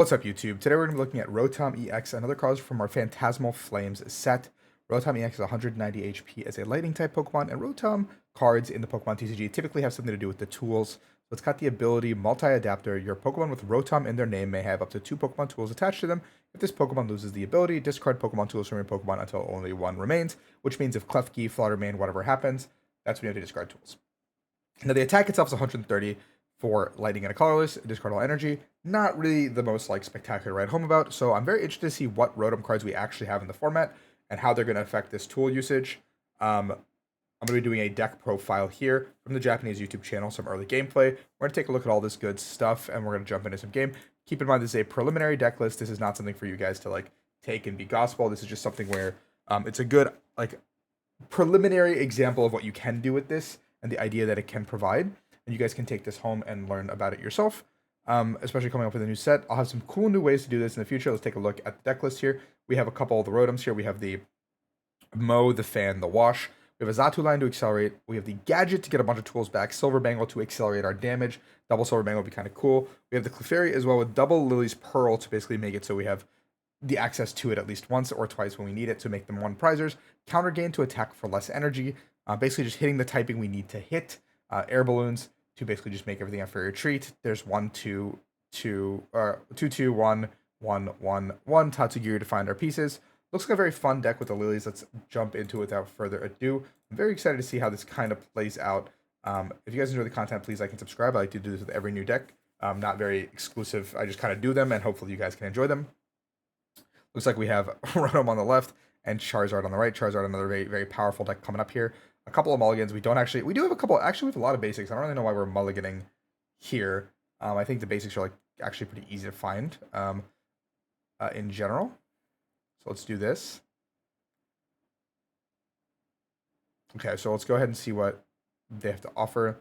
What's up, YouTube? Today we're going to be looking at Rotom EX, another card from our Phantasmal Flames set. Rotom EX is 190 HP as a lightning type Pokemon, and Rotom cards in the Pokemon TCG typically have something to do with the tools. So it's got the ability Multi-Adapter. Your Pokemon with Rotom in their name may have up to 2 Pokemon tools attached to them. If this Pokemon loses the ability, discard Pokemon tools from your Pokemon until only one remains, which means if Klefki, Fluttermane, whatever happens, that's when you have to discard tools. Now the attack itself is 130 for lightning and a colorless, discard all energy. Not really the most spectacular to write home about, so I'm very interested to see what Rotom cards we actually have in the format and how they're going to affect this tool usage. I'm going to be doing a deck profile here from the Japanese YouTube channel, some early gameplay. We're going to take a look at all this good stuff, and we're going to jump into some game. Keep in mind, this is a preliminary deck list. This is not something for you guys to take and be gospel. This is just something where it's a good preliminary example of what you can do with this and the idea that it can provide. And you guys can take this home and learn about it yourself, especially coming up with a new set. I'll have some cool new ways to do this in the future. Let's take a look at the deck list here. We have a couple of the Rotoms here. We have the Mow, the Fan, the Wash. We have a Xatu line to accelerate. We have the Gadget to get a bunch of tools back. Silver Bangle to accelerate our damage. Double Silver Bangle would be kind of cool. We have the Clefairy as well with double Lily's Pearl to basically make it so we have the access to it at least once or twice when we need it to make them one prizers. Counter gain to attack for less energy. Basically just hitting the typing we need to hit. Air balloons to basically just make everything up for your treat. There's 1, 2, 2, 2, 2, 1, 1, 1, 1 Tatsugiri to find our pieces. Looks like a very fun deck with the lilies. Let's jump into it without further ado. I'm very excited to see how this kind of plays out. If you guys enjoy the content, please like and subscribe. I like to do this with every new deck. Not very exclusive. I just kind of do them, and hopefully you guys can enjoy them. Looks like we have Rotom on the left and Charizard on the right. Charizard, another very, very powerful deck coming up here. A couple of mulligans. We do have a couple. Actually, we have a lot of basics. I don't really know why we're mulliganing here. I think the basics are actually pretty easy to find in general. So let's do this. Okay, so let's go ahead and see what they have to offer.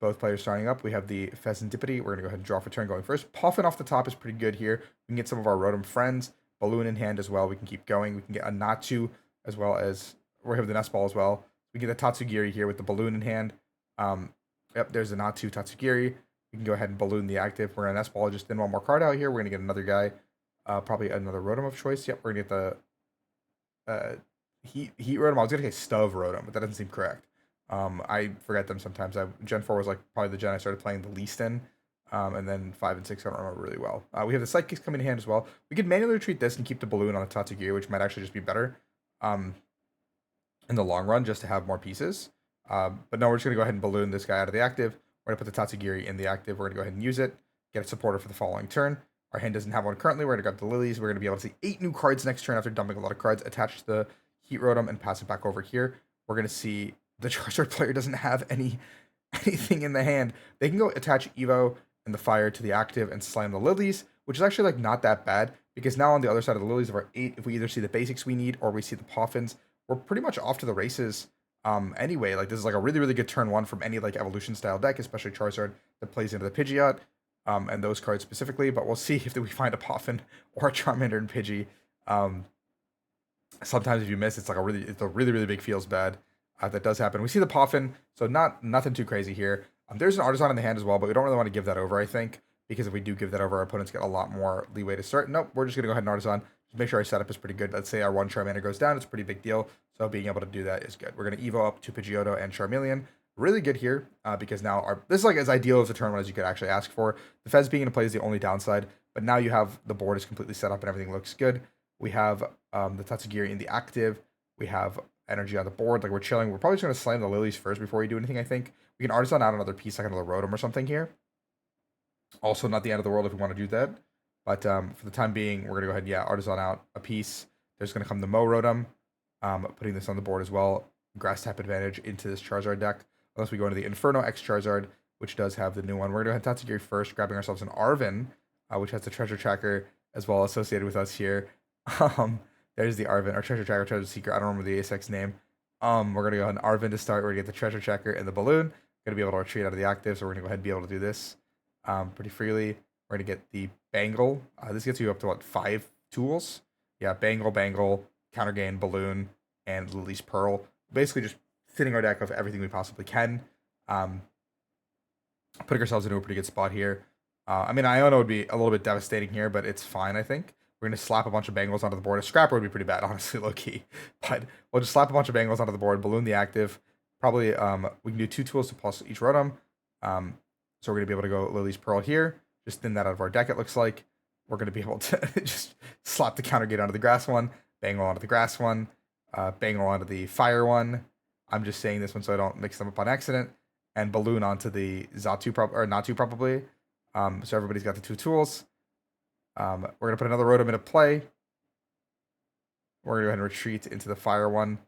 Both players starting up. We have the Pheasantipity. We're going to go ahead and draw for turn going first. Puffin off the top is pretty good here. We can get some of our Rotom friends. Balloon in hand as well. We can keep going. We can get a Natu as well as... We have the Nest Ball as well. We get the Tatsugiri here with the Balloon in hand. Yep, there's the Natu Tatsugiri. We can go ahead and Balloon the active. We're going to Nest Ball just in one more card out here. We're going to get another guy. Probably another Rotom of choice. Yep, we're going to get the Heat Rotom. I was going to get Stove Rotom, but that doesn't seem correct. I forget them sometimes. Gen 4 was probably the gen I started playing the least in. And then 5 and 6 I don't remember really well. We have the Psychics coming in hand as well. We could manually retreat this and keep the Balloon on the Tatsugiri, which might actually just be better in the long run, just to have more pieces. But no, we're just going to go ahead and Balloon this guy out of the active. We're going to put the Tatsugiri in the active. We're going to go ahead and use it. Get a supporter for the following turn. Our hand doesn't have one currently. We're going to grab the Lilies. We're going to be able to see 8 new cards next turn after dumping a lot of cards attached to the Heat Rotom and pass it back over here. We're going to see the Charizard player doesn't have anything in the hand. They can go attach Evo and the Fire to the active and slam the Lilies, which is actually not that bad, because now on the other side of the Lilies of our 8, if we either see the basics we need or we see the Poffins, we're pretty much off to the races anyway. This is a really, really good turn 1 from any evolution style deck, especially Charizard that plays into the Pidgeot and those cards specifically, but we'll see if we find a Poffin or a Charmander and Pidgey. Sometimes if you miss, it's a really, really big feels bad. That does happen. We see the Poffin, so nothing too crazy here. There's an Artisan in the hand as well, but we don't really want to give that over, I think, because if we do give that over, our opponents get a lot more leeway to start. Nope, we're just going to go ahead and Artisan. Just make sure our setup is pretty good. Let's say our one Charmander goes down. It's a pretty big deal, so being able to do that is good. We're going to Evo up to Pidgeotto and Charmeleon. Really good here, because now this is as ideal as a turn 1 as you could actually ask for. The Fez being in play is the only downside, but now you have the board is completely set up and everything looks good. We have the Tatsugiri in the active. We have energy on the board. We're chilling. We're probably just going to slam the Lilies first before we do anything, I think. We can Artisan out another piece, another Rotom or something here. Also, not the end of the world if we want to do that. But for the time being, we're going to go ahead and, Artisan out a piece. There's going to come the Mow Rotom. Putting this on the board as well. Grass type advantage into this Charizard deck. Unless we go into the Inferno X Charizard, which does have the new one. We're going to go ahead and Tatsugiri first, grabbing ourselves an Arven, which has the Treasure Tracker as well associated with us here. There's the Arven, or Treasure Tracker, Treasure Seeker. I don't remember the ASX name. We're going to go ahead and Arven to start. We're going to get the Treasure Tracker and the Balloon. Going to be able to retreat out of the active, so we're going to go ahead and be able to do this pretty freely. We're going to get the Bangle. This gets you up to, 5 tools? Yeah, Bangle, Counter Gain, Balloon, and Lily's Pearl. Basically just thinning our deck of everything we possibly can. Putting ourselves into a pretty good spot here. I mean, Iono would be a little bit devastating here, but it's fine, I think. We're going to slap a bunch of Bengals onto the board. A Scrapper would be pretty bad, honestly, low-key. But we'll just slap a bunch of Bengals onto the board, balloon the active. Probably we can do 2 tools to plus each Rotom. So we're going to be able to go Lily's Pearl here. Just thin that out of our deck, it looks like. We're going to be able to just slap the counter gate onto the grass one, Bangle onto the grass one, Bangle onto the fire one. I'm just saying this one so I don't mix them up on accident. And balloon onto the Xatu, or Natu probably. So everybody's got the 2 tools. We're going to put another Rotom into play. We're going to go ahead and retreat into the fire one.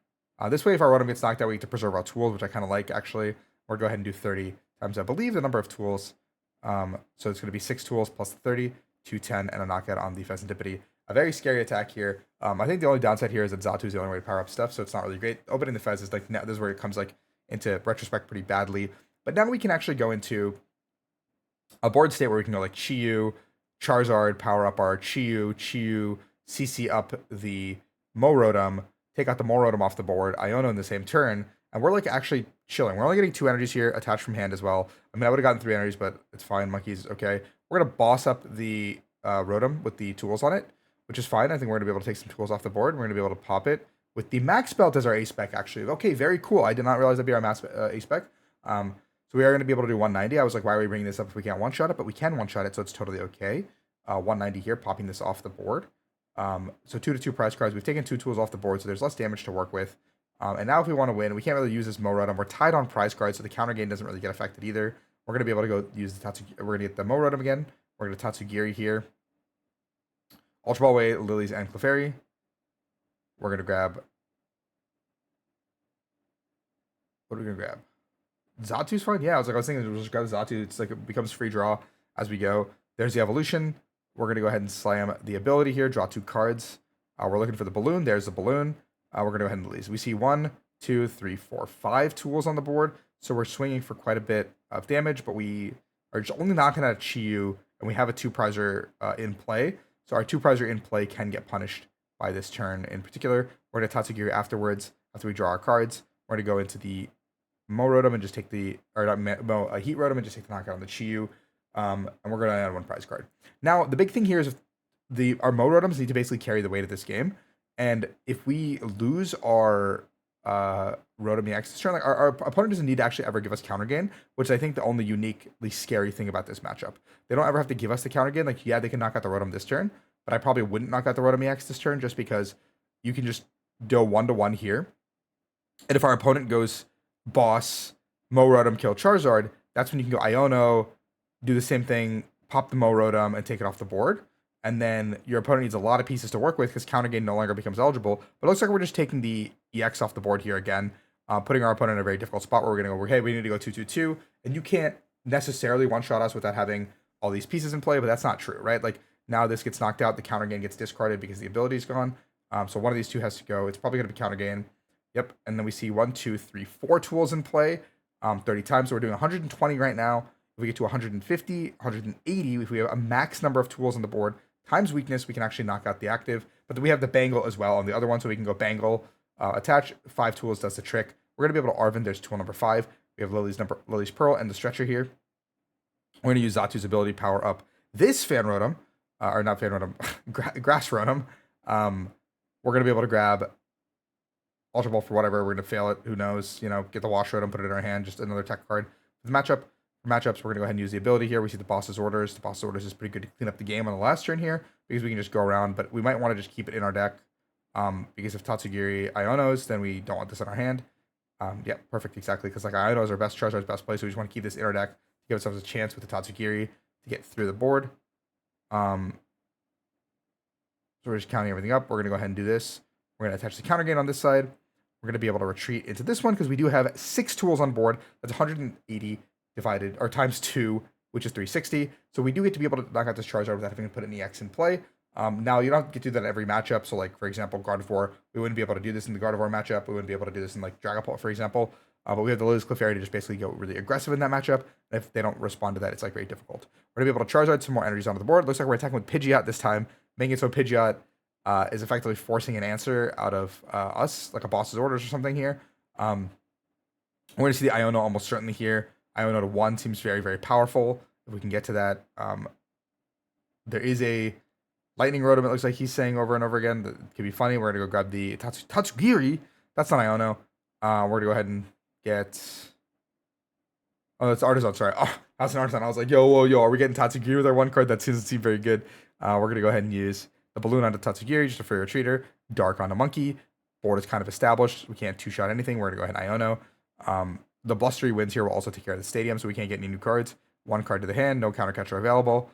This way, if our Rotom gets knocked out, we get to preserve our tools, which I kind of like, actually. We're going to go ahead and do 30 times, I believe, the number of tools. So it's going to be 6 tools plus 30, 210, and a knockout on the Fezandipity. A very scary attack here. I think the only downside here is that Xatu is the only way to power up stuff, so it's not really great. Opening the Fez is like, now, this is where it comes like into retrospect pretty badly. But now we can actually go into a board state where we can go like Chi-Yu, Charizard, power up our Chi-Yu, CC up the Rotom, take out the Rotom off the board, Iono in the same turn, and we're like actually chilling. We're only getting 2 energies here attached from hand as well. I mean, I would have gotten 3 energies, but it's fine. Monkey's okay. We're going to boss up the Rotom with the tools on it, which is fine. I think we're going to be able to take some tools off the board. We're going to be able to pop it with the Max Belt as our A spec, actually. Okay, very cool. I did not realize that'd be our max A spec. So we are going to be able to do 190. I was like, why are we bringing this up if we can't one-shot it? But we can one-shot it, so it's totally okay. 190 here, popping this off the board. So 2/2 prize cards. We've taken 2 tools off the board, so there's less damage to work with. And now if we want to win, we can't really use this Rotom. We're tied on prize cards, so the counter gain doesn't really get affected either. We're going to be able to go use the Tatsugiri. We're going to get the Rotom again. We're going to Tatsugiri here. Ultra Ball away, Lilies and Clefairy. We're going to grab... What are we going to grab? Xatu's fine? Yeah, I was thinking we'll just grab Xatu. It's like it becomes free draw as we go. There's the evolution. We're going to go ahead and slam the ability here. Draw 2 cards. We're looking for the balloon. There's the balloon. We're going to go ahead and release. We see 1, 2, 3, 4, 5 tools on the board. So we're swinging for quite a bit of damage, but we are just only knocking out a Chi-Yu, and we have a 2-prizer in play. So our 2-prizer in play can get punished by this turn in particular. We're going to Tatsugiri afterwards, after we draw our cards. We're going to go into the Rotom and just take the, or not Heat Rotom and just take the knockout on the Chi-Yu. And we're going to add 1 prize card. Now, the big thing here is our Rotoms need to basically carry the weight of this game. And if we lose our Rotom EX this turn, like our opponent doesn't need to actually ever give us counter gain, which I think the only uniquely scary thing about this matchup. They don't ever have to give us the counter gain. Like, yeah, they can knock out the Rotom this turn, but I probably wouldn't knock out the Rotom EX this turn just because you can just do a 1-to-1 here. And if our opponent goes boss, Rotom, kill Charizard, that's when you can go Iono, do the same thing, pop the Rotom, and take it off the board. And then your opponent needs a lot of pieces to work with because counter gain no longer becomes eligible. But it looks like we're just taking the EX off the board here again, putting our opponent in a very difficult spot where we're going to go, hey, we need to go 2/2/2. And you can't necessarily one-shot us without having all these pieces in play, but that's not true, right? Like, now this gets knocked out, the counter gain gets discarded because the ability's gone. So one of these 2 has to go. It's probably going to be counter gain. Yep. And then we see 1, 2, 3, 4 tools in play 30 times. So we're doing 120 right now. If we get to 150, 180, if we have a max number of tools on the board, times weakness, we can actually knock out the active. But then we have the Bangle as well on the other one, so we can go Bangle, attach 5 tools, does the trick. We're going to be able to Arven. There's tool number 5. We have Lily's Pearl and the Stretcher here. We're going to use Xatu's ability to power up this Fan Rotom, or not Fan Rotom, Grass Rotom. We're going to be able to grab Ultra Ball for whatever. We're going to fail it. Who knows? You know, get the Wash Rotom, put it in our hand. Just another tech card. For the matchup, for matchups, we're going to go ahead and use the ability here. We see the Boss's Orders. The Boss's Orders is pretty good to clean up the game on the last turn here because we can just go around. But we might want to just keep it in our deck because if Tatsugiri Ionos, then we don't want this in our hand. Yeah, perfect, exactly. Because like Iono is our best Charizard's best play, so we just want to keep this in our deck to give ourselves a chance with the Tatsugiri to get through the board. So we're just counting everything up. We're going to go ahead and do this. We're going to attach the counter gain on this side. We're going to be able to retreat into this one because we do have 6 tools on board. That's 180 divided, or times 2, which is 360. So we do get to be able to knock out this Charizard without having to put an EX in play. Now, you don't get to do that in every matchup. So, like, for example, Gardevoir, we wouldn't be able to do this in the Gardevoir matchup. We wouldn't be able to do this in, like, Dragapult, for example. But we have the Lily's Clefairy to just basically go really aggressive in that matchup. And if they don't respond to that, it's, like, very difficult. We're going to be able to Charizard some more energies onto the board. Looks like we're attacking with Pidgeot this time, making it so Pidgeot is effectively forcing an answer out of us, like a Boss's Orders or something here. We're going to see the Iono almost certainly here. Iono to 1 seems very, very powerful. if we can get to that. There is a Lightning Rotom, it looks like he's saying over and over again. That could be funny. We're going to go grab the Tatsugiri. That's not Iono. We're going to go ahead and get... Oh, that's Artisan, sorry. Oh, that's an Artisan. I was like, yo, are we getting Tatsugiri with our one card? That doesn't seem very good. We're going to go ahead and use the Balloon onto Tatsugiri, just a free retreater. Dark on a Monkey. Board is kind of established. We can't two-shot anything. We're going to go ahead and Iono. The Blustery Winds here will also take care of the Stadium, so we can't get any new cards. One card to the hand, no counter catcher available.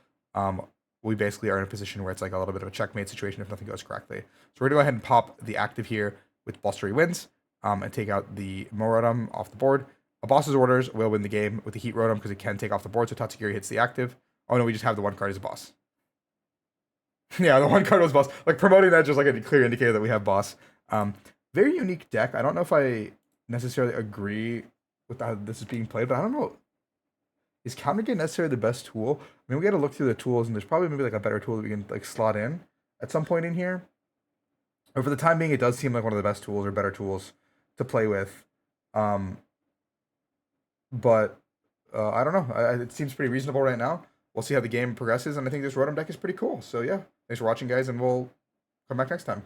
We basically are in a position where it's like a little bit of a checkmate situation if nothing goes correctly. So we're going to go ahead and pop the active here with Blustery Winds and take out the Rotom off the board. A boss's orders will win the game with the Heat Rotom because it can take off the board, so Tatsugiri hits the active. Oh no, we just have the one card as a boss. Yeah, the one card was boss. Like, promoting that just like a clear indicator that we have boss. Very unique deck. I don't know if I necessarily agree with how this is being played, but I don't know. Is counter game necessarily the best tool? I mean, we got to look through the tools, and there's probably maybe like a better tool that we can like slot in at some point in here. But for the time being, it does seem like one of the best tools or better tools to play with. But I don't know. It seems pretty reasonable right now. We'll see how the game progresses, and I think this Rotom deck is pretty cool. So yeah, thanks for watching, guys, and we'll come back next time.